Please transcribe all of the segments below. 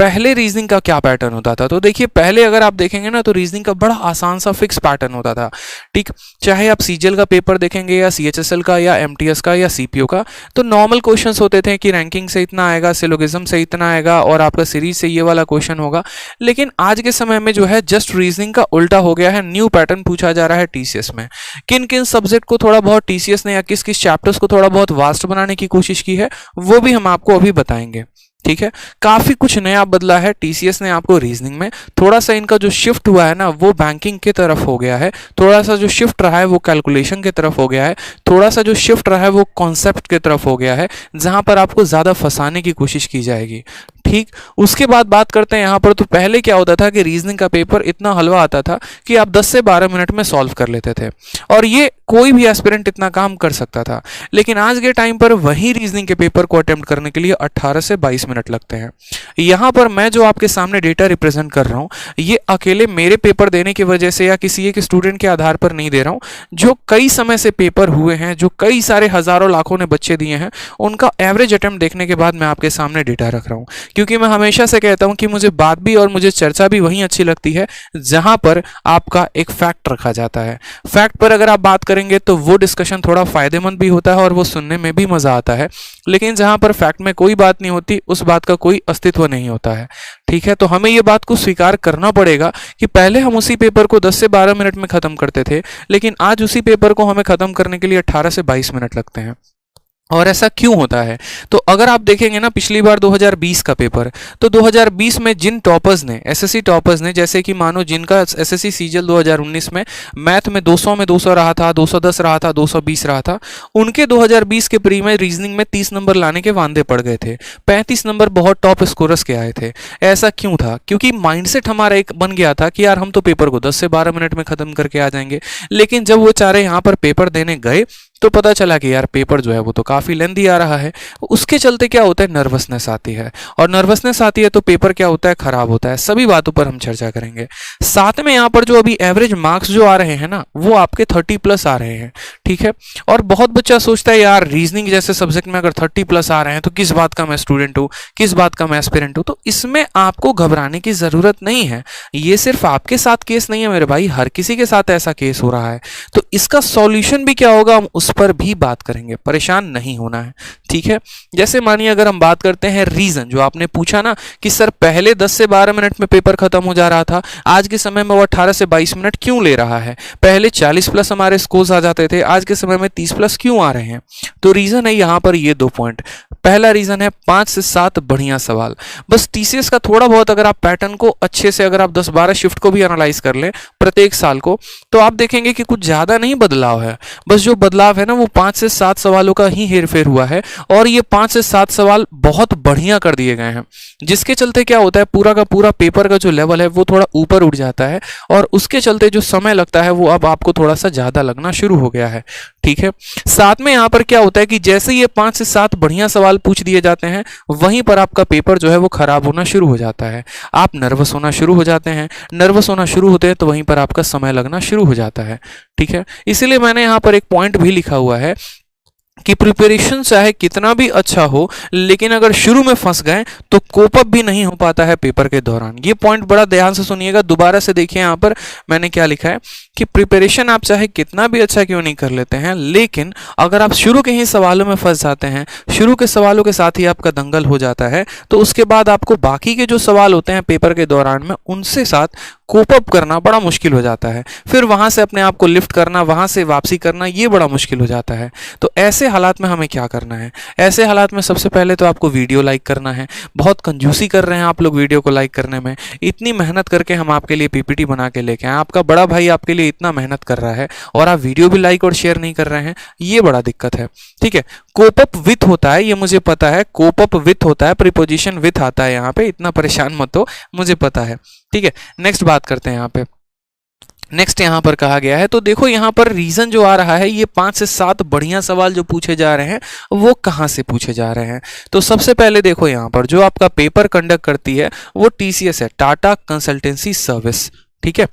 पहले रीजनिंग का क्या पैटर्न होता था। तो देखिए पहले अगर आप देखेंगे ना तो रीजनिंग का बड़ा आसान सा फिक्स पैटर्न होता था, ठीक। चाहे आप सीजीएल का पेपर देखेंगे या सीएचएसएल का या एमटीएस का या सीपीओ का, तो नॉर्मल क्वेश्चंस होते थे कि रैंकिंग से इतना आएगा, सिलोगिज्म से इतना आएगा और आपका सीरीज से ये वाला क्वेश्चन होगा। लेकिन आज के समय में जो है जस्ट रीजनिंग का उल्टा हो गया है, न्यू पैटर्न पूछा जा रहा है टीसीएस में। किन किन सब्जेक्ट को थोड़ा बहुत टीसीएस ने या किस किस चैप्टर्स को थोड़ा बहुत वास्ट बनाने की कोशिश की है वो भी हम आपको अभी बताएंगे, ठीक है। काफी कुछ नया बदला है टीसीएस ने आपको रीजनिंग में। थोड़ा सा इनका जो शिफ्ट हुआ है ना वो बैंकिंग की तरफ हो गया है, थोड़ा सा जो शिफ्ट रहा है वो कैलकुलेशन की तरफ हो गया है, थोड़ा सा जो शिफ्ट रहा है वो कॉन्सेप्ट की तरफ हो गया है, जहां पर आपको ज्यादा फंसाने की कोशिश की जाएगी, ठीक। उसके बाद बात करते हैं यहाँ पर। तो पहले क्या होता था कि रीजनिंग का पेपर इतना हलवा आता था कि आप 10 से 12 मिनट में सॉल्व कर लेते थे और ये कोई भी एस्पिरेंट इतना काम कर सकता था। लेकिन आज के टाइम पर वही रीजनिंग के पेपर को अटेम्प्ट करने के लिए 18 से 22 मिनट लगते हैं। यहाँ पर मैं जो आपके सामने डेटा रिप्रेजेंट कर रहा हूँ ये अकेले मेरे पेपर देने की वजह से या किसी एक स्टूडेंट के आधार पर नहीं दे रहा हूँ। जो कई समय से पेपर हुए हैं, जो कई सारे हजारों लाखों ने बच्चे दिए हैं, उनका एवरेज अटेम्प्ट देखने के बाद मैं आपके सामने डेटा रख रहा हूँ। क्योंकि मैं हमेशा से कहता हूं कि मुझे बात भी और मुझे चर्चा भी वहीं अच्छी लगती है जहां पर आपका एक फैक्ट रखा जाता है। फैक्ट पर अगर आप बात करेंगे तो वो डिस्कशन थोड़ा फायदेमंद भी होता है और वो सुनने में भी मजा आता है। लेकिन जहां पर फैक्ट में कोई बात नहीं होती उस बात का कोई अस्तित्व नहीं होता है, ठीक है। तो हमें ये बात को स्वीकार करना पड़ेगा कि पहले हम उसी पेपर को 10 से 12 मिनट में खत्म करते थे, लेकिन आज उसी पेपर को हमें खत्म करने के लिए 18 से 22 मिनट लगते हैं। और ऐसा क्यों होता है? तो अगर आप देखेंगे ना पिछली बार 2020 का पेपर, तो 2020 में जिन टॉपर्स ने, एसएससी टॉपर्स ने, जैसे कि मानो जिनका एसएससी सीजीएल 2019 में मैथ में 200 में 200 रहा था, 210 रहा था, 220 रहा था, उनके 2020 के प्री में रीजनिंग में 30 नंबर लाने के वांदे पड़ गए थे। 35 नंबर बहुत टॉप स्कोरर्स के आए थे। ऐसा क्यों था? क्योंकि माइंडसेट हमारा एक बन गया था कि यार हम तो पेपर को 10 से 12 मिनट में खत्म करके आ जाएंगे। लेकिन जब वो चारे यहाँ पर पेपर देने गए तो पता चला कि यार पेपर जो है वो तो काफ़ी लेंदी आ रहा है। उसके चलते क्या होता है, नर्वसनेस आती है, और नर्वसनेस आती है तो पेपर क्या होता है, खराब होता है। सभी बातों पर हम चर्चा करेंगे। साथ में यहाँ पर जो अभी एवरेज मार्क्स जो आ रहे हैं ना वो आपके 30+ आ रहे हैं, ठीक है। और बहुत बच्चा सोचता है यार रीजनिंग जैसे सब्जेक्ट में अगर 30+ आ रहे हैं तो किस बात का मैं स्टूडेंट हूँ, किस बात का मैं एस्पिरेंट हूँ। तो इसमें आपको घबराने की ज़रूरत नहीं है। ये सिर्फ आपके साथ केस नहीं है मेरे भाई, हर किसी के साथ ऐसा केस हो रहा है। तो इसका सॉल्यूशन भी क्या होगा हम उस पर भी बात करेंगे, परेशान नहीं होना है, ठीक है। जैसे मानिए अगर हम बात करते हैं रीजन, जो आपने पूछा ना कि सर पहले 10 से 12 मिनट में पेपर खत्म हो जा रहा था, आज के समय में वो 18 से 22 मिनट क्यों ले रहा है? पहले 40+ हमारे स्कोर्स आ जाते थे, आज के समय में 30+ क्यों आ रहे हैं? तो रीजन है यहाँ पर ये 2 पॉइंट। पहला रीजन है 5 से 7 बढ़िया सवाल। बस टीसीएस का थोड़ा बहुत अगर आप पैटर्न को अच्छे से, अगर आप 10-12 शिफ्ट को भी एनालाइज कर लें प्रत्येक साल को, तो आप देखेंगे कि कुछ ज्यादा नहीं बदलाव है। बस जो बदलाव है ना वो 5 से 7 सवालों का ही हेरफेर हुआ है, और ये 5 से 7 सवाल बहुत बढ़िया कर दिए गए हैं, जिसके चलते क्या होता है पूरा का पूरा पेपर का जो लेवल है वो थोड़ा ऊपर उठ जाता है, और उसके चलते जो समय लगता है वो अब आपको थोड़ा सा ज्यादा लगना शुरू हो गया है, ठीक है। साथ में यहाँ पर क्या होता है कि जैसे ये 5 से 7 बढ़िया सवाल पूछ दिए जाते हैं, वहीं पर आपका पेपर जो है वो खराब होना शुरू हो जाता है। आप नर्वस होना शुरू हो जाते हैं, नर्वस होना शुरू होते हैं तो वहीं पर आपका समय लगना शुरू हो जाता है, ठीक है। इसलिए मैंने यहाँ पर एक पॉइंट भी लिखा हुआ है कि प्रिपरेशन चाहे कितना भी अच्छा हो, लेकिन अगर शुरू में फंस गए तो कोप अप भी नहीं हो पाता है पेपर के दौरान। ये पॉइंट बड़ा ध्यान से सुनिएगा, दोबारा से देखिए यहाँ पर मैंने क्या लिखा है कि प्रिपरेशन आप चाहे कितना भी अच्छा क्यों नहीं कर लेते हैं, लेकिन अगर आप शुरू के ही सवालों में फंस जाते हैं, शुरू के सवालों के साथ ही आपका दंगल हो जाता है, तो उसके बाद आपको बाकी के जो सवाल होते हैं पेपर के दौरान में उनसे साथ कोप अप करना बड़ा मुश्किल हो जाता है। फिर वहां से अपने आप को लिफ्ट करना, वहां से वापसी करना, ये बड़ा मुश्किल हो जाता है। तो ऐसे हालात में हमें क्या करना है? ऐसे हालात में सबसे पहले तो आपको वीडियो लाइक करना है। बहुत कंजूसी कर रहे हैं आप लोग वीडियो को लाइक करने में। इतनी मेहनत करके हम आपके लिए पीपीटी बना के लेके आए, आपका बड़ा भाई आपके लिए इतना मेहनत कर रहा है और आप वीडियो भी लाइक और शेयर नहीं कर रहे हैं, ये बड़ा दिक्कत है, ठीक है। कोप अप विथ होता है, ये मुझे पता है, कोप अप विथ होता है, प्रीपोजिशन विथ आता है यहाँ पे, इतना परेशान मत हो, मुझे पता है, ठीक है। नेक्स्ट बात करते हैं यहाँ पे। नेक्स्ट यहाँ पर कहा गया है, तो देखो यहाँ पर रीजन जो आ रहा है, ये 5 से 7 बढ़िया सवाल जो पूछे जा रहे हैं वो कहाँ से पूछे जा रहे हैं। तो सबसे पहले देखो यहाँ पर जो आपका पेपर कंडक्ट करती है वो टीसीएस है, टाटा कंसल्टेंसी सर्विस, ठीक है।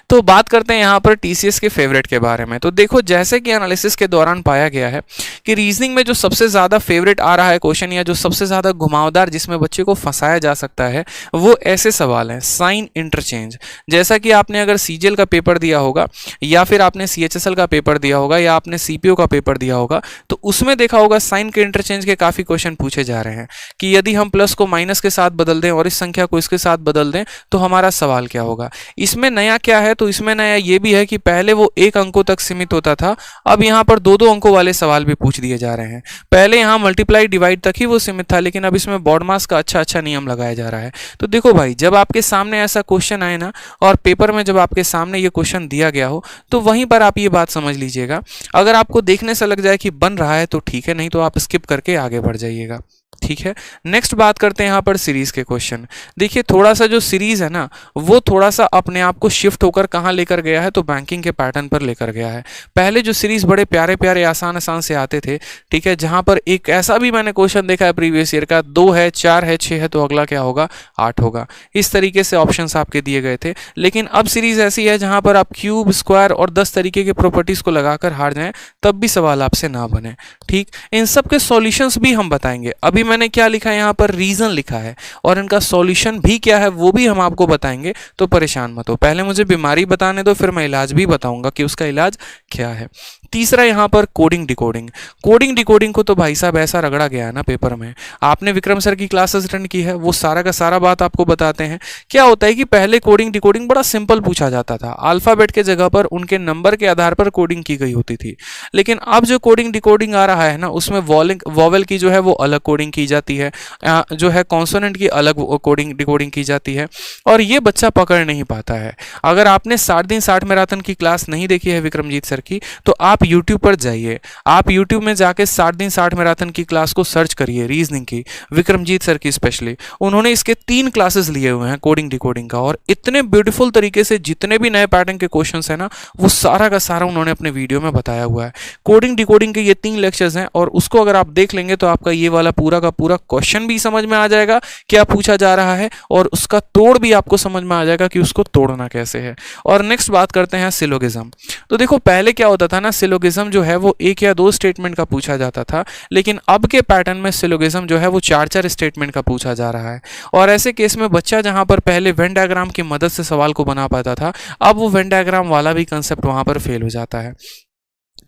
तो बात करते हैं यहाँ पर टीसीएस के फेवरेट के बारे में। तो देखो, जैसे कि एनालिसिस के दौरान पाया गया है कि रीजनिंग में जो सबसे ज़्यादा फेवरेट आ रहा है क्वेश्चन, या जो सबसे ज़्यादा घुमावदार जिसमें बच्चे को फंसाया जा सकता है, वो ऐसे सवाल हैं, साइन इंटरचेंज। जैसा कि आपने अगर सीजीएल का पेपर दिया होगा, या फिर आपने सीएचएसएल का पेपर दिया होगा, या आपने सीपीओ का पेपर दिया होगा, तो उसमें देखा होगा साइन के इंटरचेंज के काफ़ी क्वेश्चन पूछे जा रहे हैं कि यदि हम प्लस को माइनस के साथ बदल दें और इस संख्या को इसके साथ बदल दें तो हमारा सवाल क्या होगा। इसमें नया क्या है, तो इसमें नया ये भी है कि पहले वो 1 अंकों तक सीमित होता था, अब यहाँ पर 2-2 अंकों वाले सवाल भी पूछ दिए जा रहे हैं। पहले यहाँ मल्टीप्लाई डिवाइड तक ही वो सीमित था, लेकिन अब इसमें बॉड मास का अच्छा नियम लगाया जा रहा है। तो देखो भाई, जब आपके सामने ऐसा क्वेश्चन आए ना, और पेपर में जब आपके सामने ये क्वेश्चन दिया गया हो, तो वहीं पर आप ये बात समझ लीजिएगा। अगर आपको देखने से लग जाए कि बन रहा है तो ठीक है, नहीं तो आप स्किप करके आगे बढ़ जाइएगा। ठीक है। नेक्स्ट बात करते हैं यहाँ पर सीरीज के क्वेश्चन। देखिए, थोड़ा सा जो सीरीज है ना, वो थोड़ा सा अपने आप को शिफ्ट होकर कहाँ लेकर गया है, तो बैंकिंग के पैटर्न पर लेकर गया है। पहले जो सीरीज बड़े प्यारे प्यारे आसान से आते थे, ठीक है, जहाँ पर एक ऐसा भी मैंने क्वेश्चन देखा है प्रीवियस ईयर का, 2 है, 4 है, 6 है, तो अगला क्या होगा, 8 होगा। इस तरीके से ऑप्शन आपके दिए गए थे। लेकिन अब सीरीज ऐसी है जहाँ पर आप क्यूब, स्क्वायर और 10 तरीके के प्रॉपर्टीज को लगाकर हार जाएं, तब भी सवाल आपसे ना बने। ठीक, इन सब के सॉल्यूशंस भी हम बताएंगे। अभी मैंने क्या लिखा है यहाँ पर, रीजन लिखा है, और इनका सॉल्यूशन भी क्या है वो भी हम आपको बताएंगे, तो परेशान मत हो। पहले मुझे बीमारी बताने दो, फिर मैं इलाज भी बताऊंगा कि उसका इलाज क्या है। तीसरा यहाँ पर कोडिंग डिकोडिंग। कोडिंग डिकोडिंग को तो भाई साहब ऐसा रगड़ा गया है ना पेपर में। आपने विक्रम सर की क्लासेस अटेंड की है, वो सारा का सारा बात आपको बताते हैं। क्या होता है कि पहले कोडिंग डिकोडिंग बड़ा सिंपल पूछा जाता था, अल्फाबेट के जगह पर उनके नंबर के आधार पर कोडिंग की गई होती थी। लेकिन अब जो कोडिंग डिकोडिंग आ रहा है ना, उसमें वॉवेल की जो है वो अलग कोडिंग की जाती है, जो है कॉन्सोनेंट की अलग कोडिंग डिकोडिंग की जाती है, और ये बच्चा पकड़ नहीं पाता है। अगर आपने 60 दिन 60 मैराथन की क्लास नहीं देखी है विक्रमजीत सर की, तो आप YouTube पर जाइए, आप YouTube में जाके 60 दिन 60 मैराथन की क्लास को सर्च करिए, रीजनिंग की, विक्रमजीत सर की स्पेशली। उन्होंने इसके 3 क्लासेस लिए हुए हैं कोडिंग डिकोडिंग का, और इतने ब्यूटीफुल तरीके से जितने भी नए पैटर्न के क्वेश्चंस हैं ना, वो सारा का सारा उन्होंने अपने वीडियो में बताया हुआ है। कोडिंग डिकोडिंग के ये 3 लेक्चर्स हैं, और उसको अगर आप देख लेंगे तो आपका ये वाला पूरा का पूरा क्वेश्चन भी समझ में आ जाएगा क्या पूछा जा रहा है, और उसका तोड़ भी आपको समझ में आ जाएगा कि उसको तोड़ना कैसे है। और नेक्स्ट बात करते हैं सिलोगिज्म। तो देखो, पहले क्या होता था ना, सिलोगिज्म जो है वो 1 या 2 स्टेटमेंट का पूछा जाता था, लेकिन अब के पैटर्न में सिलोगिज्म जो है वो 4-4 स्टेटमेंट का पूछा जा रहा है। और ऐसे केस में बच्चा जहां पर पहले वेन डायग्राम की मदद से सवाल को बना पाता था, अब वो वेन डायग्राम वाला भी कंसेप्ट वहां पर फेल हो जाता है।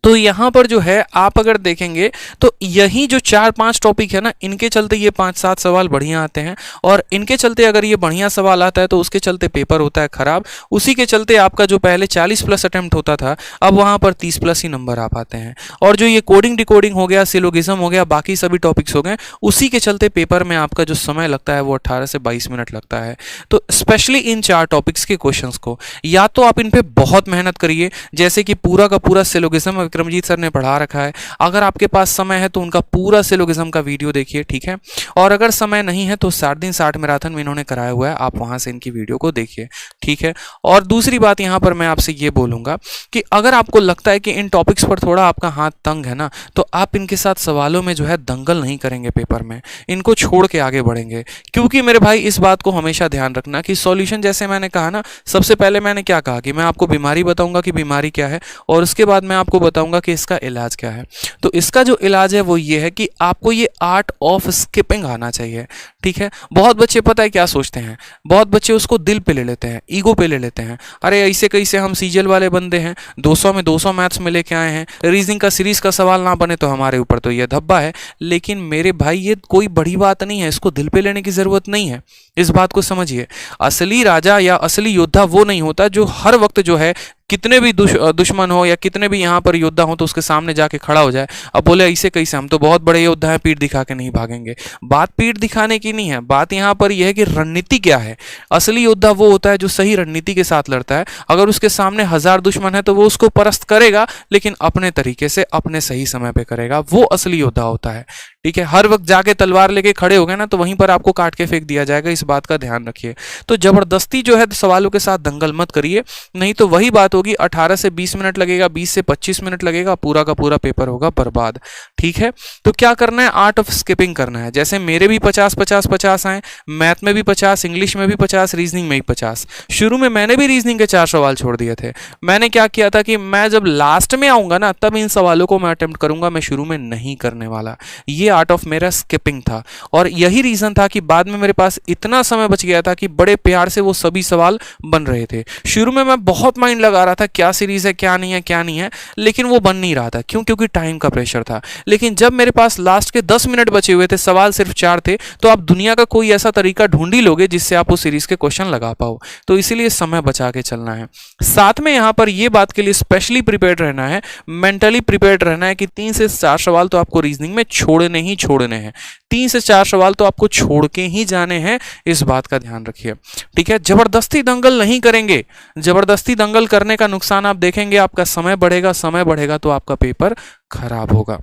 तो यहाँ पर जो है आप अगर देखेंगे तो यही जो 4-5 टॉपिक है ना, इनके चलते ये 5-7 सवाल बढ़िया आते हैं, और इनके चलते अगर ये बढ़िया सवाल आता है तो उसके चलते पेपर होता है खराब। उसी के चलते आपका जो पहले 40+ अटेम्प्ट होता था, अब वहाँ पर 30+ ही नंबर आ पाते हैं। और जो ये कोडिंग डिकोडिंग हो गया, सिलोगिज्म हो गया, बाकी सभी टॉपिक्स हो गए, उसी के चलते पेपर में आपका जो समय लगता है वो 18 से 22 मिनट लगता है। तो स्पेशली इन 4 टॉपिक्स के क्वेश्चन को या तो आप इन पर बहुत मेहनत करिए, जैसे कि पूरा का पूरा सिलोगिज्म विक्रमजीत सर ने पढ़ा रखा है। अगर आपके पास समय है तो उनका पूरा सिलोगिज्म का वीडियो देखिए, ठीक है। और अगर समय नहीं है तो 60 दिन 60 मैराथन में इन्होंने कराया हुआ है, आप वहां से इनकी वीडियो को देखिए, ठीक है। और दूसरी बात यहां पर मैं आपसे ये बोलूंगा कि अगर आपको लगता है कि इन टॉपिक्स पर थोड़ा आपका हाथ तंग है ना, तो आप इनके साथ सवालों में जो है दंगल नहीं करेंगे पेपर में, इनको छोड़ के आगे बढ़ेंगे। क्योंकि मेरे भाई इस बात को हमेशा ध्यान रखना कि सॉल्यूशन, जैसे मैंने कहा ना, सबसे पहले मैंने क्या कहा कि मैं आपको बीमारी बताऊंगा कि बीमारी क्या है, और उसके बाद मैं आपको बताऊंगा कि इसका इलाज क्या है। तो इसका जो इलाज है वो ये है कि आपको ये आर्ट ऑफ स्किपिंग आना चाहिए, ठीक है। बहुत बच्चे पता है क्या सोचते हैं, बहुत बच्चे उसको दिल पे ले लेते हैं, ईगो पे ले लेते हैं। अरे ऐसे कैसे, हम सीजीएल वाले बंदे हैं, 200 में 200 मैथ्स में लेके आए हैं, रीजनिंग का सीरीज का सवाल ना बने तो हमारे ऊपर तो ये धब्बा है। लेकिन मेरे भाई ये कोई बड़ी बात नहीं है, इसको दिल पे लेने की जरूरत नहीं है। इस बात को समझिए, असली राजा या असली योद्धा वो नहीं होता जो हर वक्त जो है कितने भी दुश्मन हो या कितने भी यहाँ पर योद्धा हो तो उसके सामने जाके खड़ा हो जाए, अब बोले ऐसे कैसे, हम तो बहुत बड़े योद्धा हैं, पीठ दिखा के नहीं भागेंगे। बात पीठ दिखाने की नहीं है, बात यहाँ पर यह है कि रणनीति क्या है। असली योद्धा वो होता है जो सही रणनीति के साथ लड़ता है। अगर उसके सामने 1000 दुश्मन है तो वो उसको परस्त करेगा, लेकिन अपने तरीके से अपने सही समय पे करेगा, वो असली योद्धा होता है, ठीक है, हर वक्त जाके तलवार लेके खड़े हो गए ना तो वहीं पर आपको काट के फेंक दिया जाएगा, इस बात का ध्यान रखिए। तो जबरदस्ती जो है सवालों के साथ दंगल मत करिए, नहीं तो वही बात होगी 18 से 20 मिनट लगेगा, 20 से 25 मिनट लगेगा, पूरा का पूरा पेपर होगा बर्बाद। ठीक है, तो क्या करना है, आर्ट ऑफ स्किपिंग करना है। जैसे मेरे भी 50-50-50 आए, मैथ में भी 50, इंग्लिश में भी 50, रीजनिंग में भी 50। शुरू में मैंने भी रीजनिंग के 4 सवाल छोड़ दिए थे। मैंने क्या किया था कि मैं जब लास्ट में आऊंगा ना तब इन सवालों को मैं अटेम्प्ट करूंगा, मैं शुरू में नहीं करने वाला। ये आर्ट ऑफ मेरा स्किपिंग था, और यही रीजन था कि बाद में मेरे पास इतना समय बच गया था कि बड़े प्यार से वो सभी सवाल बन रहे थे। शुरू में मैं बहुत माइंड लगा रहा था क्या सीरीज है, क्या नहीं है, क्या नहीं है, लेकिन वो बन नहीं रहा था। क्यों? क्योंकि टाइम का प्रेशर था। लेकिन जब मेरे पास लास्ट के 10 मिनट बचे हुए थे, सवाल सिर्फ 4 थे, तो आप दुनिया का कोई ऐसा तरीका ढूंढ ही लोगे जिससे आप उस सीरीज के क्वेश्चन लगा पाओ। तो इसीलिए समय बचा के चलना है। साथ में यहां पर ये बात के लिए स्पेशली प्रिपेयर्ड रहना है, मेंटली प्रिपेयर्ड रहना है कि 3 से 4 सवाल तो आपको रीजनिंग में छोड़ने ही छोड़ने हैं। 3 से 4 सवाल तो आपको छोड़ के ही जाने हैं, इस बात का ध्यान रखिए। ठीक है, जबरदस्ती दंगल नहीं करेंगे। जबरदस्ती दंगल करने का नुकसान आप देखेंगे, आपका समय बढ़ेगा, समय बढ़ेगा तो आपका पेपर खराब होगा।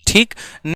ठीक।